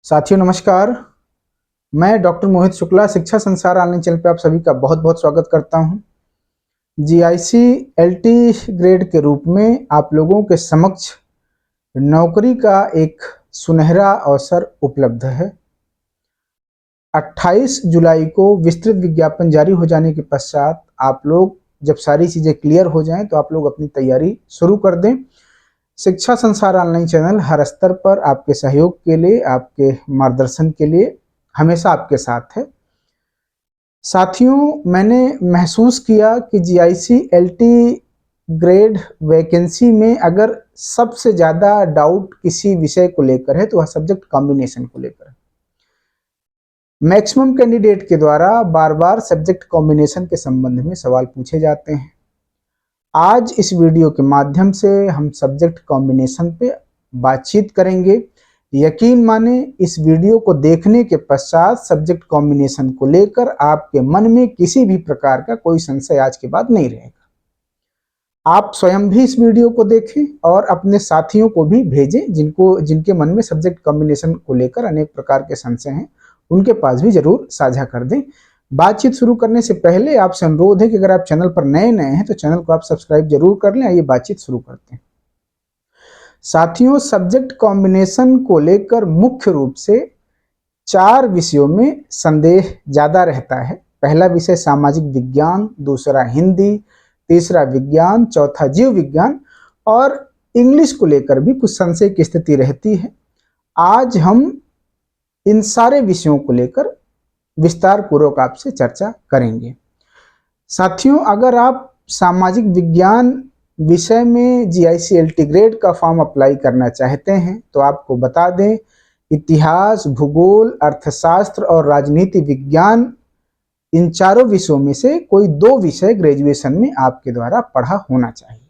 साथियों नमस्कार। मैं डॉक्टर मोहित शुक्ला शिक्षा संसार ऑनलाइन चैनल पे आप सभी का बहुत बहुत स्वागत करता हूं। जीआईसी एलटी ग्रेड के रूप में आप लोगों के समक्ष नौकरी का एक सुनहरा अवसर उपलब्ध है। 28 जुलाई को विस्तृत विज्ञापन जारी हो जाने के पश्चात आप लोग जब सारी चीज़ें क्लियर हो जाएं तो आप लोग अपनी तैयारी शुरू कर दें। शिक्षा संसार ऑनलाइन चैनल हर स्तर पर आपके सहयोग के लिए, आपके मार्गदर्शन के लिए हमेशा आपके साथ है। साथियों, मैंने महसूस किया कि जीआईसी एलटी ग्रेड वैकेंसी में अगर सबसे ज़्यादा डाउट किसी विषय को लेकर है तो वह सब्जेक्ट कॉम्बिनेशन को लेकर है। मैक्सिमम कैंडिडेट के द्वारा बार बार सब्जेक्ट कॉम्बिनेशन के संबंध में सवाल पूछे जाते हैं। आज इस वीडियो के माध्यम से हम सब्जेक्ट कॉम्बिनेशन पे बातचीत करेंगे। यकीन माने इस वीडियो को देखने के पश्चात सब्जेक्ट कॉम्बिनेशन को लेकर आपके मन में किसी भी प्रकार का कोई संशय आज के बाद नहीं रहेगा। आप स्वयं भी इस वीडियो को देखें और अपने साथियों को भी भेजें जिनके मन में सब्जेक्ट कॉम्बिनेशन को लेकर अनेक प्रकार के संशय हैं, उनके पास भी जरूर साझा कर दें। बातचीत शुरू करने से पहले आपसे अनुरोध है कि अगर आप चैनल पर नए हैं तो चैनल को आप सब्सक्राइब जरूर कर लें। आइए बातचीत शुरू करते हैं। साथियों, सब्जेक्ट कॉम्बिनेशन को लेकर मुख्य रूप से 4 विषयों में संदेह ज्यादा रहता है। पहला विषय सामाजिक विज्ञान, दूसरा हिंदी, तीसरा विज्ञान, चौथा जीव विज्ञान और इंग्लिश को लेकर भी कुछ संशय की स्थिति रहती है। आज हम इन सारे विषयों को लेकर विस्तार पूर्वक आपसे चर्चा करेंगे। साथियों, अगर आप सामाजिक विज्ञान विषय में जीआईसी एलटी ग्रेड का फॉर्म अप्लाई करना चाहते हैं तो आपको बता दें, इतिहास, भूगोल, अर्थशास्त्र और राजनीति विज्ञान, इन चारों विषयों में से कोई 2 विषय ग्रेजुएशन में आपके द्वारा पढ़ा होना चाहिए।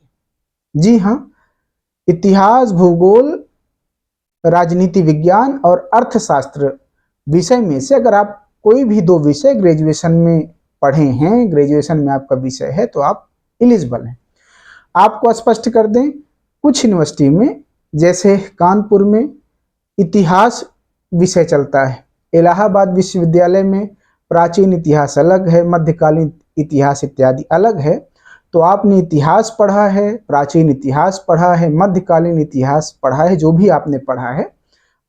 जी हाँ, इतिहास, भूगोल, राजनीति विज्ञान और अर्थशास्त्र विषय में से अगर आप कोई भी 2 विषय ग्रेजुएशन में पढ़े हैं, ग्रेजुएशन में आपका विषय है, तो आप एलिजिबल हैं। आपको स्पष्ट कर दें, कुछ यूनिवर्सिटी में जैसे कानपुर में इतिहास विषय चलता है, इलाहाबाद विश्वविद्यालय में प्राचीन इतिहास अलग है, मध्यकालीन इतिहास इत्यादि अलग है। तो आपने इतिहास पढ़ा है, प्राचीन इतिहास पढ़ा है, मध्यकालीन इतिहास पढ़ा है, जो भी आपने पढ़ा है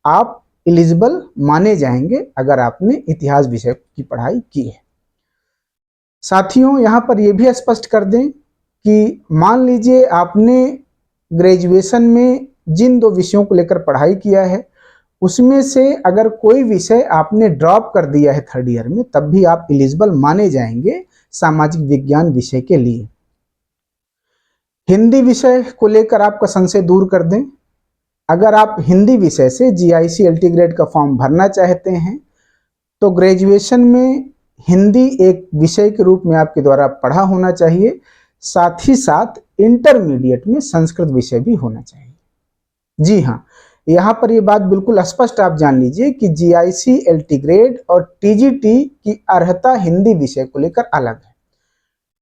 आप एलिजिबल माने जाएंगे अगर आपने इतिहास विषय की पढ़ाई की है। साथियों, यहाँ पर यह भी स्पष्ट कर दें कि मान लीजिए आपने ग्रेजुएशन में जिन 2 विषयों को लेकर पढ़ाई किया है उसमें से अगर कोई विषय आपने ड्रॉप कर दिया है 3rd ईयर में, तब भी आप एलिजिबल माने जाएंगे सामाजिक विज्ञान विषय के लिए। हिंदी विषय को लेकर आपका संशय दूर कर दें। अगर आप हिंदी विषय से जीआईसी एलटी ग्रेड का फॉर्म भरना चाहते हैं तो ग्रेजुएशन में हिंदी एक विषय के रूप में आपके द्वारा पढ़ा होना चाहिए। साथ ही साथ इंटरमीडिएट में संस्कृत विषय भी होना चाहिए। जी हाँ, यहाँ पर ये बात बिल्कुल स्पष्ट आप जान लीजिए कि जीआईसी एलटी ग्रेड और टीजीटी की अर्हता हिंदी विषय को लेकर अलग है।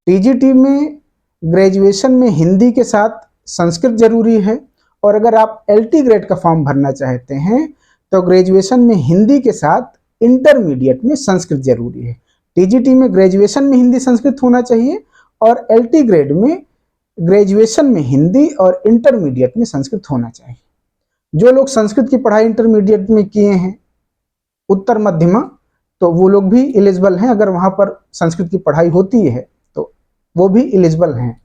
टीजीटी में ग्रेजुएशन में हिंदी के साथ संस्कृत जरूरी है और अगर आप एलटी ग्रेड का फॉर्म भरना चाहते हैं तो ग्रेजुएशन में हिंदी के साथ इंटरमीडिएट में संस्कृत जरूरी है। टीजीटी में ग्रेजुएशन में हिंदी संस्कृत होना चाहिए और एलटी ग्रेड में ग्रेजुएशन में हिंदी और इंटरमीडिएट में संस्कृत होना चाहिए। जो लोग संस्कृत की पढ़ाई इंटरमीडिएट में किए हैं उत्तर मध्यमा, तो वो लोग भी एलिजिबल हैं। अगर वहां पर संस्कृत की पढ़ाई होती है तो वो भी एलिजिबल हैं।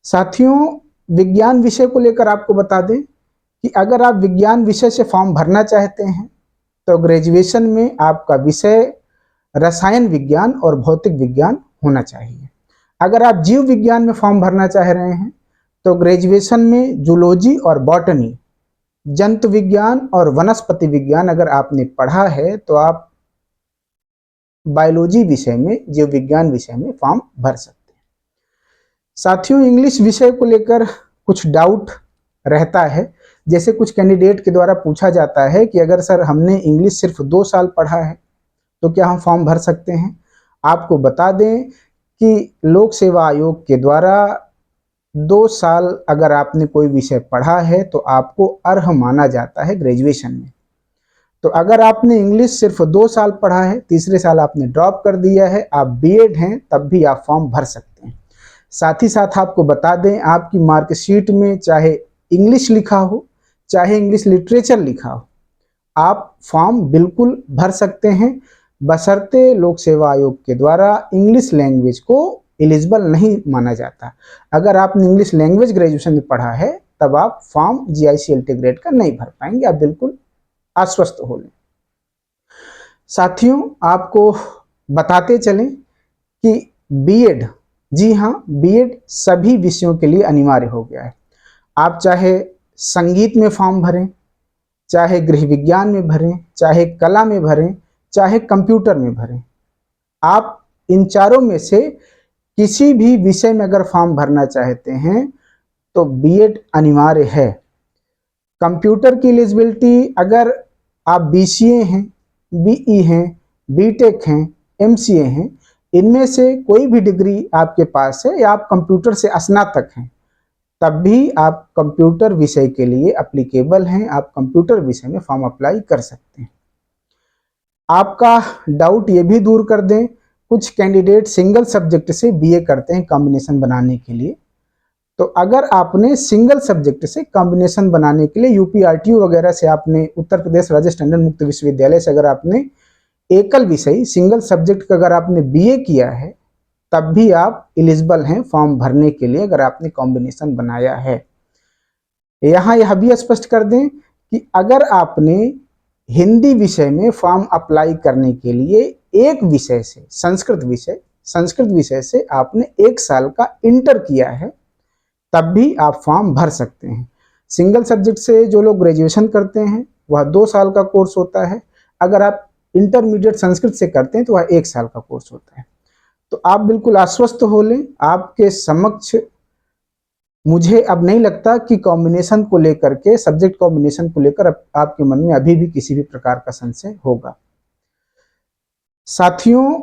साथियों, विज्ञान विषय को लेकर आपको बता दें कि अगर आप विज्ञान विषय से फॉर्म भरना चाहते हैं तो ग्रेजुएशन में आपका विषय रसायन विज्ञान और भौतिक विज्ञान होना चाहिए। अगर आप जीव विज्ञान में फॉर्म भरना चाह रहे हैं तो ग्रेजुएशन में जूलॉजी और बॉटनी, जंतु विज्ञान और वनस्पति विज्ञान अगर आपने पढ़ा है तो आप बायोलॉजी विषय में, जीव विज्ञान विषय में फॉर्म भर सकते हैं। साथियों, इंग्लिश विषय को लेकर कुछ डाउट रहता है। जैसे कुछ कैंडिडेट के द्वारा पूछा जाता है कि अगर सर हमने इंग्लिश सिर्फ 2 साल पढ़ा है तो क्या हम फॉर्म भर सकते हैं। आपको बता दें कि लोक सेवा आयोग के द्वारा 2 साल अगर आपने कोई विषय पढ़ा है तो आपको अर्ह माना जाता है ग्रेजुएशन में। तो अगर आपने इंग्लिश सिर्फ 2 साल पढ़ा है, तीसरे साल आपने ड्रॉप कर दिया है, आप बीएड हैं, तब भी आप फॉर्म भर सकते हैं। साथ ही साथ आपको बता दें, आपकी मार्कशीट में चाहे इंग्लिश लिखा हो, चाहे इंग्लिश लिटरेचर लिखा हो, आप फॉर्म बिल्कुल भर सकते हैं, बशर्ते लोक सेवा आयोग के द्वारा इंग्लिश लैंग्वेज को एलिजिबल नहीं माना जाता। अगर आपने इंग्लिश लैंग्वेज ग्रेजुएशन में पढ़ा है, तब आप फॉर्म जीआईसी-एलटी ग्रेड का नहीं भर पाएंगे, आप बिल्कुल आश्वस्त हो लें। साथियों, आपको बताते चलें कि बीएड, जी हाँ, बीएड सभी विषयों के लिए अनिवार्य हो गया है। आप चाहे संगीत में फॉर्म भरें, चाहे गृह विज्ञान में भरें, चाहे कला में भरें, चाहे कंप्यूटर में भरें, आप इन चारों में से किसी भी विषय में अगर फॉर्म भरना चाहते हैं तो बीएड अनिवार्य है। कंप्यूटर की एलिजिबिलिटी, अगर आप बीसीए हैं, बीई हैं, बीटेक हैं, एमसीए हैं, इनमें से कोई भी डिग्री आपके पास है या आप कंप्यूटर से स्नातक हैं, तब भी आप कंप्यूटर विषय के लिए एप्लीकेबल हैं, आप कंप्यूटर विषय में फॉर्म अप्लाई कर सकते हैं। आपका डाउट ये भी दूर कर दें, कुछ कैंडिडेट सिंगल सब्जेक्ट से बीए करते हैं कॉम्बिनेशन बनाने के लिए, तो अगर आपने सिंगल सब्जेक्ट से कॉम्बिनेशन बनाने के लिए यूपीआरटीयू वगैरह से, आपने उत्तर प्रदेश राजस्थान टंडन मुक्त विश्वविद्यालय से अगर आपने एकल विषय सिंगल सब्जेक्ट का अगर आपने बीए किया है, तब भी आप एलिजिबल हैं फॉर्म भरने के लिए, अगर आपने कॉम्बिनेशन बनाया है। यहाँ यह भी स्पष्ट कर दें कि अगर आपने हिंदी विषय में फॉर्म अप्लाई करने के लिए एक विषय से, संस्कृत विषय से आपने 1 साल का इंटर किया है, तब भी आप फॉर्म भर सकते हैं। सिंगल सब्जेक्ट से जो लोग ग्रेजुएशन करते हैं वह 2 साल का कोर्स होता है, अगर आप इंटरमीडिएट संस्कृत से करते हैं तो वह 1 साल का कोर्स होता है। तो आप बिल्कुल आश्वस्त हो लें, आपके समक्ष मुझे अब नहीं लगता कि कॉम्बिनेशन को लेकर के, सब्जेक्ट कॉम्बिनेशन को लेकर आपके मन में अभी भी किसी भी प्रकार का संशय होगा। साथियों,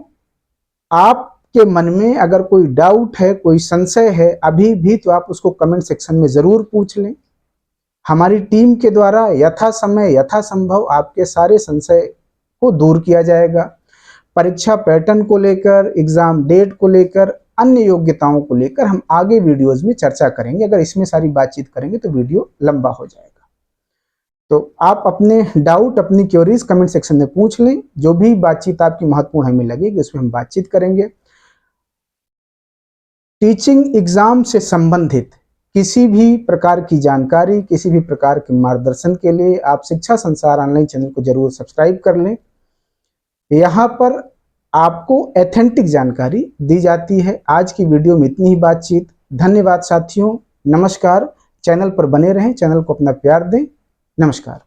आपके मन में अगर कोई डाउट है, कोई संशय है अभी भी, तो आप उसको कमेंट सेक्शन में जरूर पूछ लें। हमारी टीम के द्वारा यथासमय यथासंभव आपके सारे संशय को दूर किया जाएगा। परीक्षा पैटर्न को लेकर, एग्जाम डेट को लेकर, अन्य योग्यताओं को लेकर हम आगे वीडियोस में चर्चा करेंगे। अगर इसमें सारी बातचीत करेंगे तो वीडियो लंबा हो जाएगा। तो आप अपने डाउट, अपनी क्वेरीज कमेंट सेक्शन में पूछ लें, जो भी बातचीत आपकी महत्वपूर्ण हमें लगेगी उसमें हम बातचीत करेंगे। टीचिंग एग्जाम से संबंधित किसी भी प्रकार की जानकारी, किसी भी प्रकार के मार्गदर्शन के लिए आप शिक्षा संसार ऑनलाइन चैनल को जरूर सब्सक्राइब कर लें। यहाँ पर आपको ऑथेंटिक जानकारी दी जाती है। आज की वीडियो में इतनी ही बातचीत। धन्यवाद साथियों, नमस्कार। चैनल पर बने रहें, चैनल को अपना प्यार दें। नमस्कार।